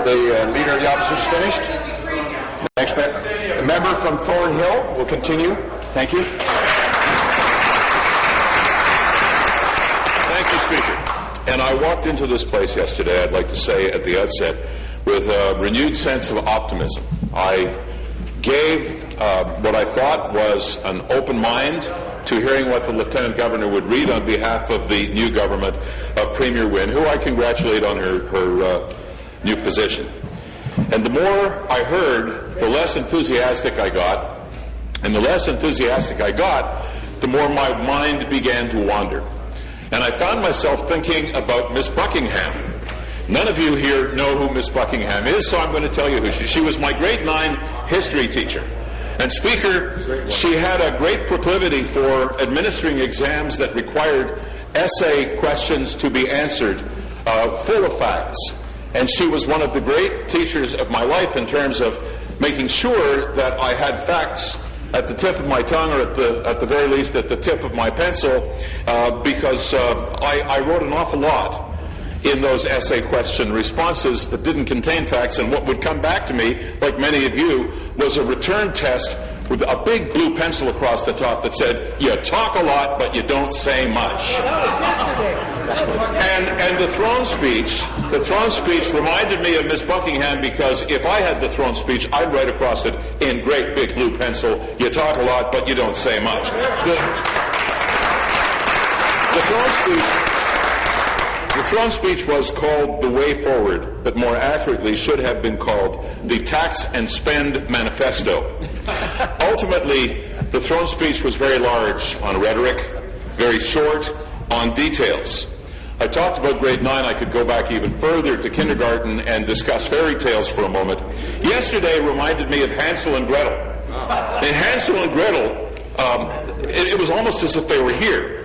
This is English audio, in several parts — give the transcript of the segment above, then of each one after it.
The Leader of the Opposition is finished. Next member from Thornhill will continue. Thank you. Thank you, Speaker. And I walked into this place yesterday, I'd like to say at the outset, with a renewed sense of optimism. I gave what I thought was an open mind to hearing what the Lieutenant Governor would read on behalf of the new government of Premier Wynne, who I congratulate on her new position. And the more I heard, the less enthusiastic I got. And the less enthusiastic I got, the more my mind began to wander. And I found myself thinking about Miss Buckingham. None of you here know who Miss Buckingham is, so I'm going to tell you who she was my grade 9 history teacher. And Speaker, she had a great proclivity for administering exams that required essay questions to be answered full of facts. And she was one of the great teachers of my life in terms of making sure that I had facts at the tip of my tongue, or at the very least at the tip of my pencil, because I wrote an awful lot in those essay question responses that didn't contain facts, and what would come back to me, like many of you, was a return test with a big blue pencil across the top that said, "You talk a lot, but you don't say much." And the throne speech reminded me of Miss Buckingham, because if I had the throne speech, I'd write across it in great big blue pencil, "You talk a lot, but you don't say much." The throne speech was called The Way Forward, but more accurately should have been called the Tax and Spend Manifesto. Ultimately, the throne speech was very large on rhetoric, very short on details. I talked about grade 9. I could go back even further to kindergarten and discuss fairy tales for a moment. Yesterday reminded me of Hansel and Gretel. In Hansel and Gretel, it was almost as if they were here.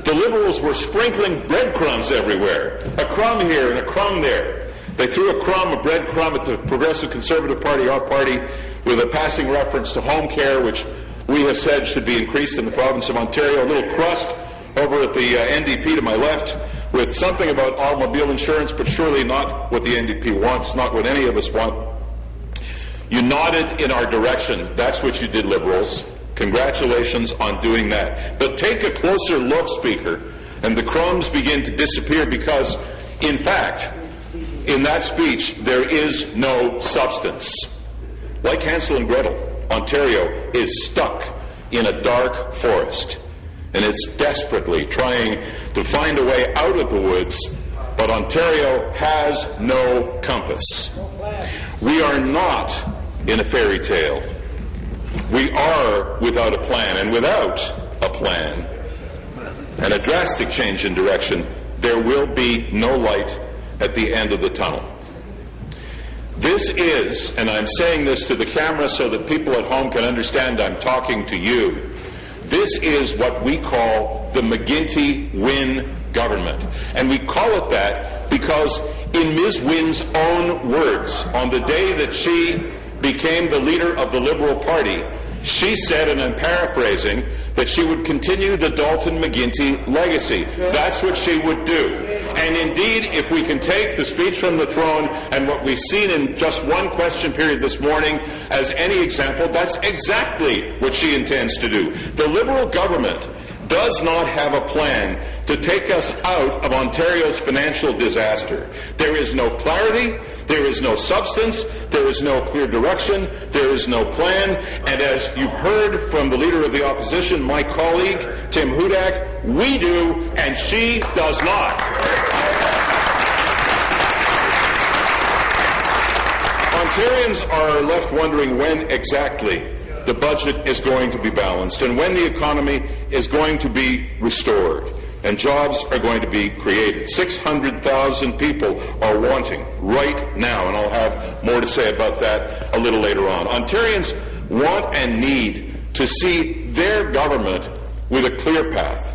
The Liberals were sprinkling breadcrumbs everywhere, a crumb here and a crumb there. They threw a breadcrumb at the Progressive Conservative Party, our party, with a passing reference to home care, which we have said should be increased in the province of Ontario. A little crust over at the NDP to my left with something about automobile insurance, but surely not what the NDP wants, not what any of us want. You nodded in our direction. That's what you did, Liberals. Congratulations on doing that. But take a closer look, Speaker, and the crumbs begin to disappear, because, in fact, in that speech, there is no substance. Like Hansel and Gretel, Ontario is stuck in a dark forest, and it's desperately trying to find a way out of the woods, but Ontario has no compass. We are not in a fairy tale. We are without a plan, and without a plan and a drastic change in direction, there will be no light at the end of the tunnel. This is, and I'm saying this to the camera so that people at home can understand I'm talking to you, this is what we call the McGuinty-Wynne government. And we call it that because, in Ms. Wynne's own words, on the day that she became the leader of the Liberal Party, she said, and I'm paraphrasing, that she would continue the Dalton McGuinty legacy. That's what she would do. And indeed, if we can take the speech from the throne and what we've seen in just one question period this morning as any example, that's exactly what she intends to do. The Liberal government does not have a plan to take us out of Ontario's financial disaster. There is no clarity, there is no substance, there is no clear direction, there is no plan, and as you've heard from the Leader of the Opposition, my colleague, Tim Hudak, we do, and she does not. Ontarians are left wondering when exactly the budget is going to be balanced and when the economy is going to be restored and jobs are going to be created. 600,000 people are wanting right now, and I'll have more to say about that a little later on. Ontarians want and need to see their government with a clear path.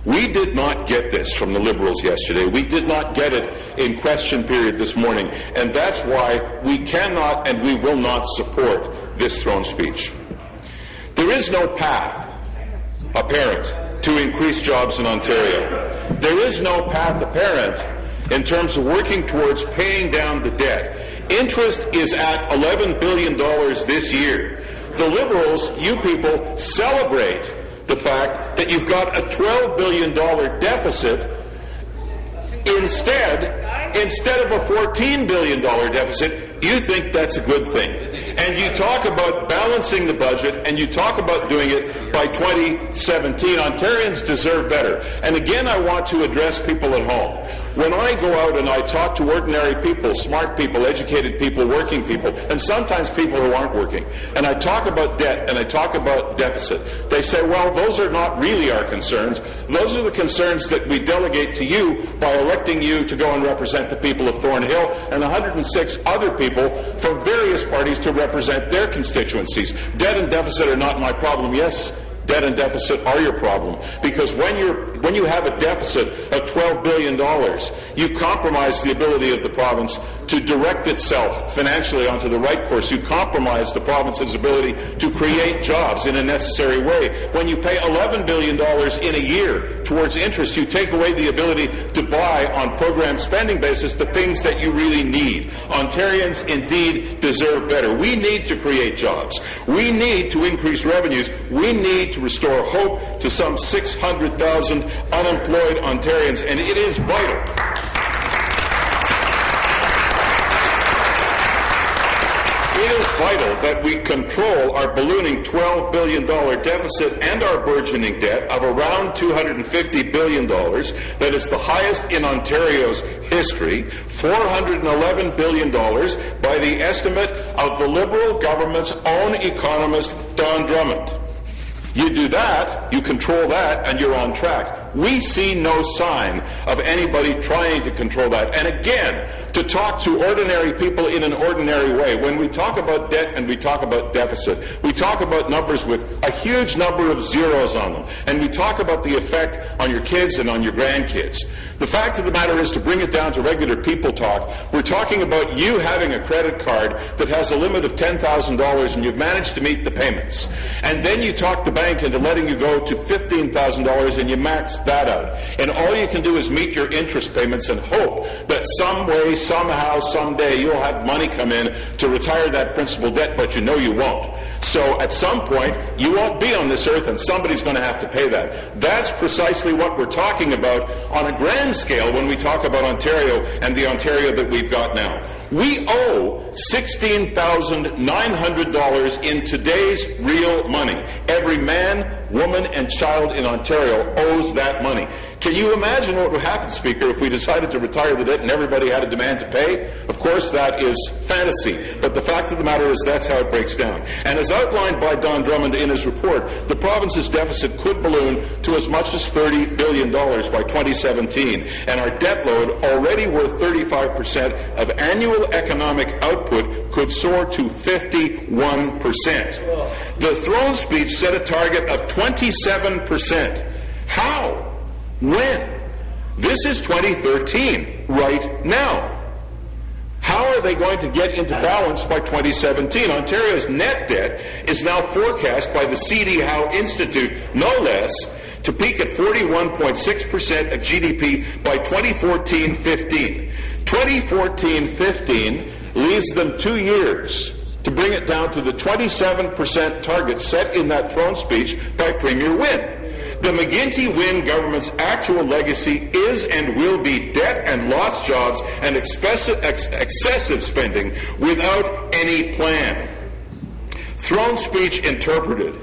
We did not get this from the Liberals yesterday. We did not get it in question period this morning, and that's why we cannot and we will not support this throne speech. There is no path apparent to increase jobs in Ontario. There is no path apparent in terms of working towards paying down the debt. Interest is at $11 billion this year. The Liberals, you people, celebrate the fact that you've got a $12 billion deficit instead of a $14 billion deficit. You think that's a good thing. And you talk about balancing the budget, and you talk about doing it by 2017. Ontarians deserve better. And again, I want to address people at home. When I go out and I talk to ordinary people, smart people, educated people, working people, and sometimes people who aren't working, and I talk about debt and I talk about deficit, they say, well, those are not really our concerns. Those are the concerns that we delegate to you by electing you to go and represent the people of Thornhill and 106 other people from various parties to represent their constituencies. Debt and deficit are not my problem. Yes, debt and deficit are your problem, because when you have a deficit of $12 billion, you compromise the ability of the province to direct itself financially onto the right course. You compromise the province's ability to create jobs in a necessary way. When you pay $11 billion in a year towards interest, you take away the ability to buy on program spending basis the things that you really need. Ontarians indeed deserve better. We need to create jobs. We need to increase revenues. We need to restore hope to some 600,000 unemployed Ontarians, and it is vital. It is vital that we control our ballooning $12 billion deficit and our burgeoning debt of around $250 billion. That is the highest in Ontario's history, $411 billion by the estimate of the Liberal government's own economist, Don Drummond. You do that, you control that, and you're on track. We see no sign of anybody trying to control that. And again, to talk to ordinary people in an ordinary way, when we talk about debt and we talk about deficit, we talk about numbers with a huge number of zeros on them, and we talk about the effect on your kids and on your grandkids. The fact of the matter is, to bring it down to regular people talk, we're talking about you having a credit card that has a limit of $10,000 and you've managed to meet the payments. And then you talk the bank into letting you go to $15,000 and you max that out. And all you can do is meet your interest payments and hope that some way, somehow, someday you'll have money come in to retire that principal debt, but you know you won't. So at some point, you won't be on this earth and somebody's going to have to pay that. That's precisely what we're talking about on a grand scale when we talk about Ontario and the Ontario that we've got now. We owe $16,900 in today's real money. Every man, woman, and child in Ontario owes that money. Can you imagine what would happen, Speaker, if we decided to retire the debt and everybody had a demand to pay? Of course, that is fantasy. But the fact of the matter is that's how it breaks down. And as outlined by Don Drummond in his report, the province's deficit could balloon to as much as $30 billion by 2017. And our debt load, already worth 35% of annual economic output, could soar to 51%. The throne speech set a target of 27%. How? When? This is 2013, right now. How are they going to get into balance by 2017? Ontario's net debt is now forecast by the C.D. Howe Institute, no less, to peak at 41.6% of GDP by 2014-15. 2014-15 leaves them 2 years to bring it down to the 27% target set in that throne speech by Premier Wynne. The McGuinty-Wynne government's actual legacy is and will be debt and lost jobs and excessive spending without any plan. Throne speech interpreted: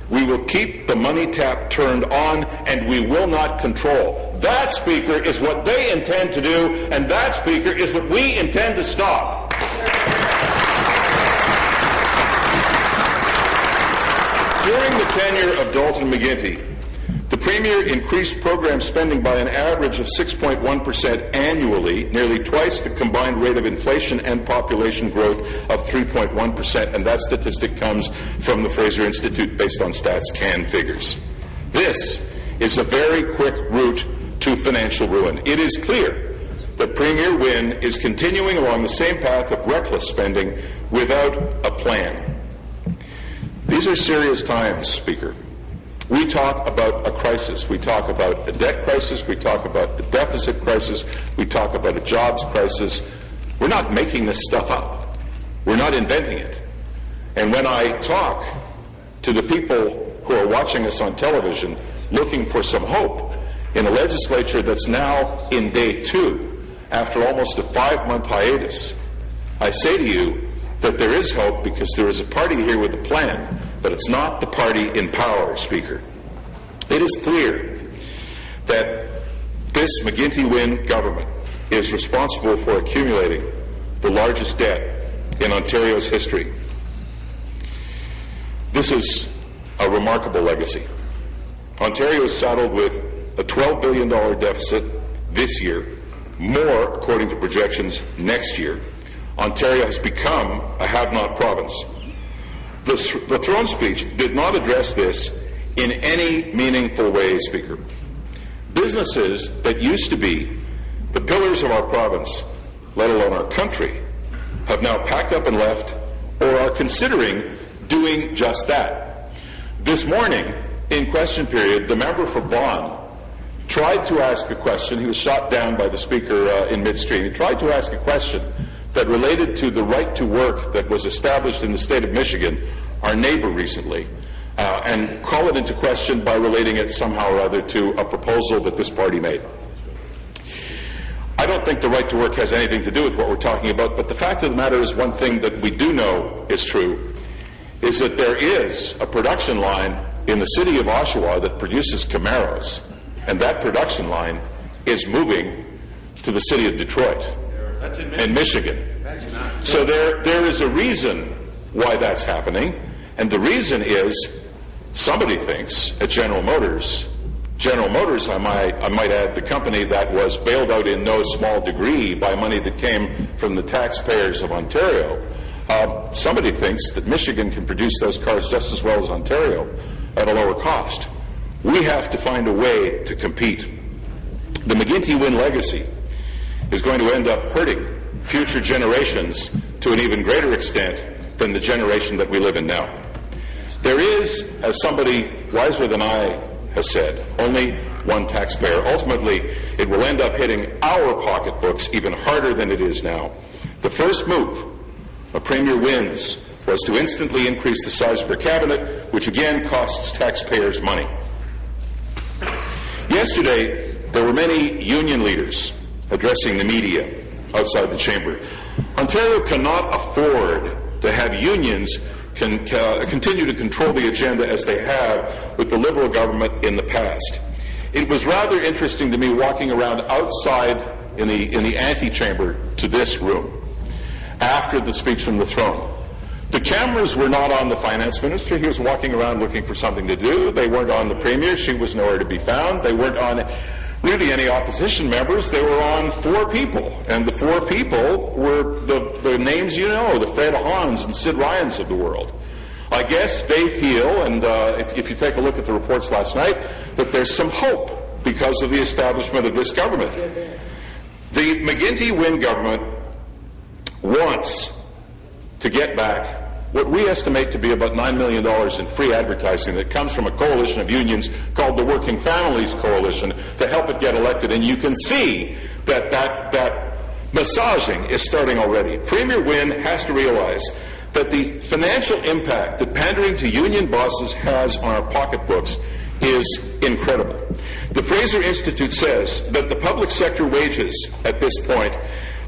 we will keep the money tap turned on and we will not control. That, Speaker, is what they intend to do, and that, Speaker, is what we intend to stop. During the tenure of Dalton McGuinty, the Premier increased program spending by an average of 6.1% annually, nearly twice the combined rate of inflation and population growth of 3.1%, and that statistic comes from the Fraser Institute based on Stats Can figures. This is a very quick route to financial ruin. It is clear that Premier Wynne is continuing along the same path of reckless spending without a plan. These are serious times, Speaker. We talk about a crisis. We talk about a debt crisis. We talk about a deficit crisis. We talk about a jobs crisis. We're not making this stuff up. We're not inventing it. And when I talk to the people who are watching us on television looking for some hope in a legislature that's now in day 2 after almost a 5-month hiatus, I say to you that there is hope because there is a party here with a plan, but it's not the party in power, Speaker. It is clear that this McGuinty-Wynne government is responsible for accumulating the largest debt in Ontario's history. This is a remarkable legacy. Ontario is saddled with a $12 billion deficit this year, more according to projections next year. Ontario has become a have-not province. The throne speech did not address this in any meaningful way, Speaker. Businesses that used to be the pillars of our province, let alone our country, have now packed up and left or are considering doing just that. This morning, in question period, the member for Vaughan tried to ask a question. He was shot down by the Speaker in midstream. He tried to ask a question that related to the right to work that was established in the state of Michigan, our neighbor recently, and call it into question by relating it somehow or other to a proposal that this party made. I don't think the right to work has anything to do with what we're talking about, but the fact of the matter is one thing that we do know is true, is that there is a production line in the city of Oshawa that produces Camaros, and that production line is moving to the city of Detroit and Michigan. So there is a reason why that's happening, and the reason is somebody thinks at General Motors, I might add, the company that was bailed out in no small degree by money that came from the taxpayers of Ontario, somebody thinks that Michigan can produce those cars just as well as Ontario at a lower cost. We have to find a way to compete. The McGuinty-Wynne legacy is going to end up hurting future generations to an even greater extent than the generation that we live in now. There is, as somebody wiser than I has said, only one taxpayer. Ultimately, it will end up hitting our pocketbooks even harder than it is now. The first move of Premier Wynne's was to instantly increase the size of her cabinet, which again costs taxpayers money. Yesterday, there were many union leaders addressing the media outside the chamber. Ontario cannot afford to have unions continue to control the agenda as they have with the Liberal government in the past. It was rather interesting to me walking around outside in the antechamber to this room after the speech from the throne. The cameras were not on the finance minister. He was walking around looking for something to do. They weren't on the premier. She was nowhere to be found. They weren't on really any opposition members. They were on 4 people. And the 4 people were the names you know, the Fred Hahns and Sid Ryans of the world. I guess they feel, and if you take a look at the reports last night, that there's some hope because of the establishment of this government. The McGuinty-Wynne government wants to get back what we estimate to be about $9 million in free advertising that comes from a coalition of unions called the Working Families Coalition to help it get elected. And you can see that massaging is starting already. Premier Wynne has to realize that the financial impact that pandering to union bosses has on our pocketbooks is incredible. The Fraser Institute says that the public sector wages at this point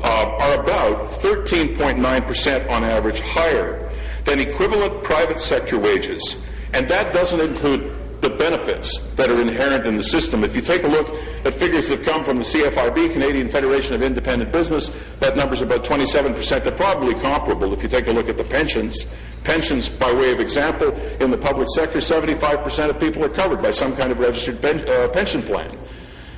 are about 13.9% on average higher than equivalent private sector wages. And that doesn't include the benefits that are inherent in the system. If you take a look at figures that come from the CFIB, Canadian Federation of Independent Business, that number's about 27%. They're probably comparable if you take a look at the pensions. Pensions, by way of example, in the public sector, 75% of people are covered by some kind of registered pension plan.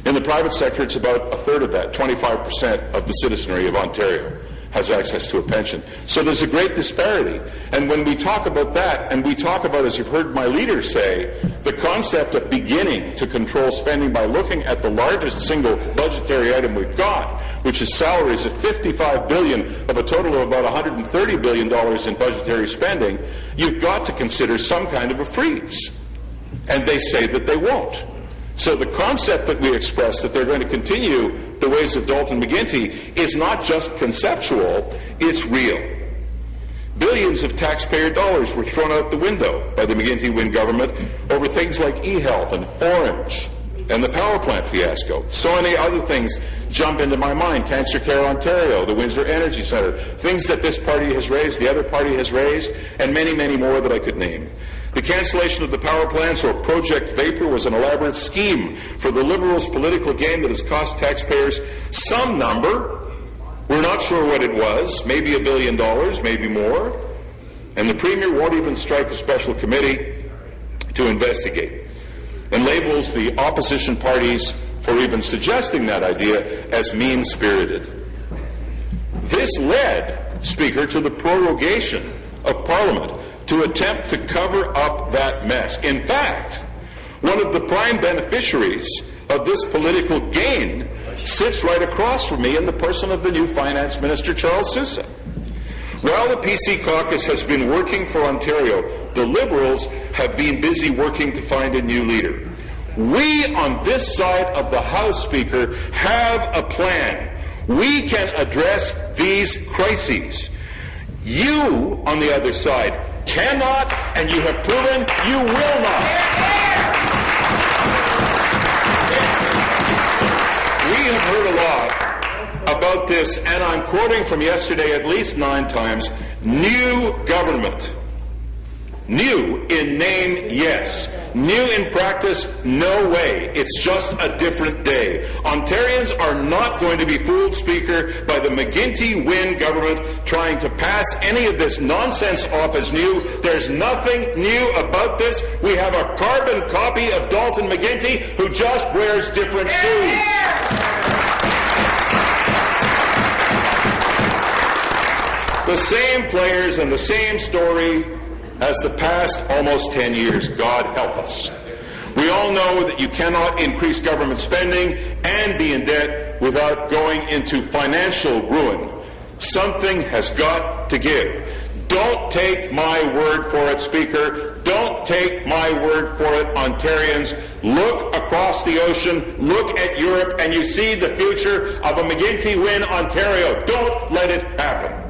In the private sector, it's about a third of that. 25% of the citizenry of Ontario has access to a pension. So there's a great disparity. And when we talk about that, and we talk about, as you've heard my leader say, the concept of beginning to control spending by looking at the largest single budgetary item we've got, which is salaries at $55 billion of a total of about $130 billion in budgetary spending, you've got to consider some kind of a freeze. And they say that they won't. So the concept that we express that they're going to continue the ways of Dalton McGuinty is not just conceptual, it's real. Billions of taxpayer dollars were thrown out the window by the McGuinty-Wynne government over things like e-health and Orange and the power plant fiasco. So many other things jump into my mind. Cancer Care Ontario, the Windsor Energy Centre, things that this party has raised, the other party has raised, and many, many more that I could name. The cancellation of the power plants, or Project Vapor, was an elaborate scheme for the Liberals' political gain that has cost taxpayers some number. We're not sure what it was, maybe $1 billion, maybe more. And the Premier won't even strike a special committee to investigate, and labels the opposition parties for even suggesting that idea as mean-spirited. This led, Speaker, to the prorogation of Parliament to attempt to cover up that mess. In fact, one of the prime beneficiaries of this political gain sits right across from me in the person of the new Finance Minister, Charles Sousa. While the PC caucus has been working for Ontario, the Liberals have been busy working to find a new leader. We on this side of the House, Speaker, have a plan. We can address these crises. You, on the other side, cannot, and you have proven you will not. We have heard a lot about this, and I'm quoting from yesterday at least 9 times, new government. New in name, yes. New in practice, no way. It's just a different day. Ontarians are not going to be fooled, Speaker, by the McGuinty-Wynne government trying to pass any of this nonsense off as new. There's nothing new about this. We have a carbon copy of Dalton McGuinty who just wears different shoes. The same players and the same story as the past almost 10 years. God help us. We all know that you cannot increase government spending and be in debt without going into financial ruin. Something has got to give. Don't take my word for it, Speaker. Don't take my word for it, Ontarians. Look across the ocean, look at Europe, and you see the future of a McGuinty-Wynne Ontario. Don't let it happen.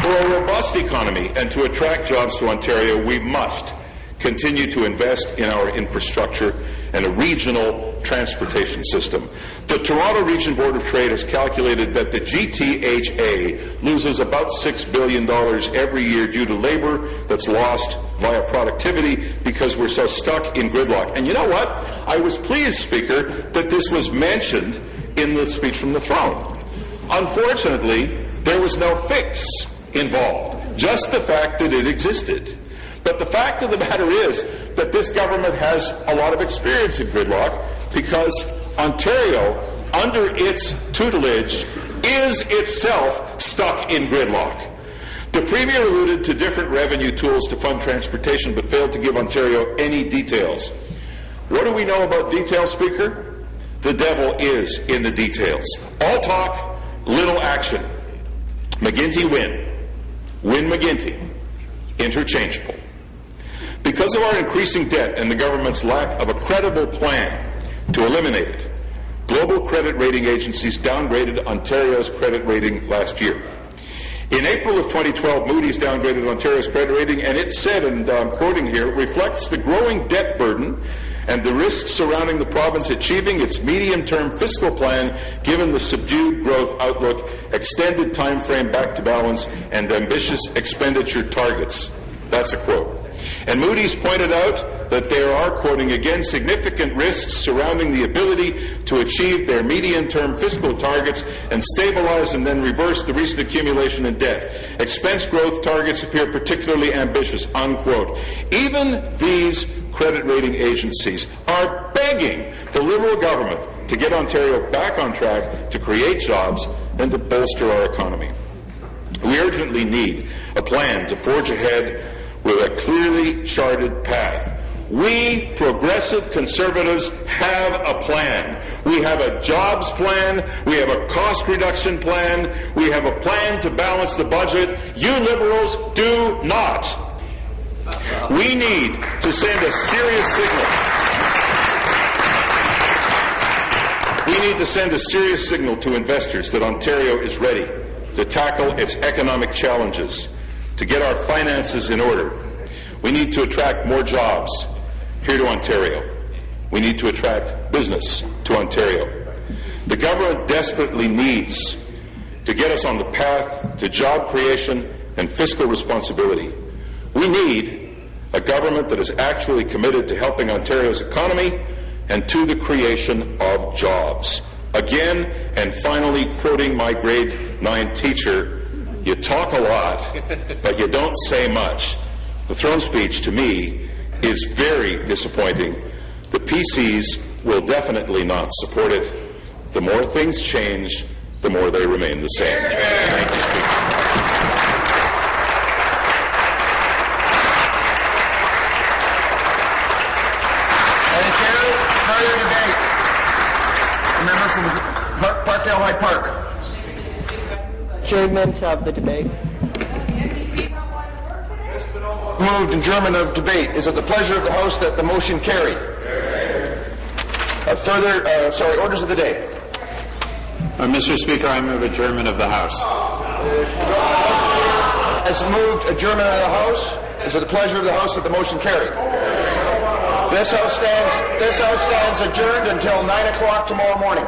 For a robust economy and to attract jobs to Ontario, we must continue to invest in our infrastructure and a regional transportation system. The Toronto Region Board of Trade has calculated that the GTHA loses about $6 billion every year due to labor that's lost via productivity because we're so stuck in gridlock. And you know what? I was pleased, Speaker, that this was mentioned in the speech from the throne. Unfortunately, there was no fix involved, just the fact that it existed. But the fact of the matter is that this government has a lot of experience in gridlock because Ontario, under its tutelage, is itself stuck in gridlock. The Premier alluded to different revenue tools to fund transportation but failed to give Ontario any details. What do we know about details, Speaker? The devil is in the details. All talk, little action. McGuinty-Wynne. Wynne-McGuinty. Interchangeable. Because of our increasing debt and the government's lack of a credible plan to eliminate it, global credit rating agencies downgraded Ontario's credit rating last year. In April of 2012, Moody's downgraded Ontario's credit rating, and it said, and I'm quoting here, reflects the growing debt burden and the risks surrounding the province achieving its medium-term fiscal plan given the subdued growth outlook, extended time frame back to balance, and ambitious expenditure targets. That's a quote. And Moody's pointed out that there are, quoting again, significant risks surrounding the ability to achieve their medium-term fiscal targets and stabilize and then reverse the recent accumulation in debt. Expense growth targets appear particularly ambitious, unquote. Even these credit rating agencies are begging the Liberal government to get Ontario back on track to create jobs and to bolster our economy. We urgently need a plan to forge ahead with a clearly charted path. We, progressive Conservatives, have a plan. We have a jobs plan. We have a cost reduction plan. We have a plan to balance the budget. You Liberals do not. We need to send a serious signal We need to send a serious signal to investors that Ontario is ready to tackle its economic challenges, to get our finances in order. We need to attract more jobs here to Ontario. We need to attract business to Ontario. The government desperately needs to get us on the path to job creation and fiscal responsibility. We need a government that is actually committed to helping Ontario's economy and to the creation of jobs. Again, and finally, quoting my grade 9 teacher, you talk a lot, but you don't say much. The throne speech, to me, is very disappointing. The PCs will definitely not support it. The more things change, the more they remain the same. Thank you, Speaker. Thank you. Further debate. The member from Parkdale High Park. Adjournment of the debate. Moved adjournment of debate. Is it the pleasure of the House that the motion carry? Orders of the day. Mr. Speaker, I move adjournment of the House. Has moved adjournment of the House. Is it the pleasure of the House that the motion carry? This House stands adjourned until 9 o'clock tomorrow morning.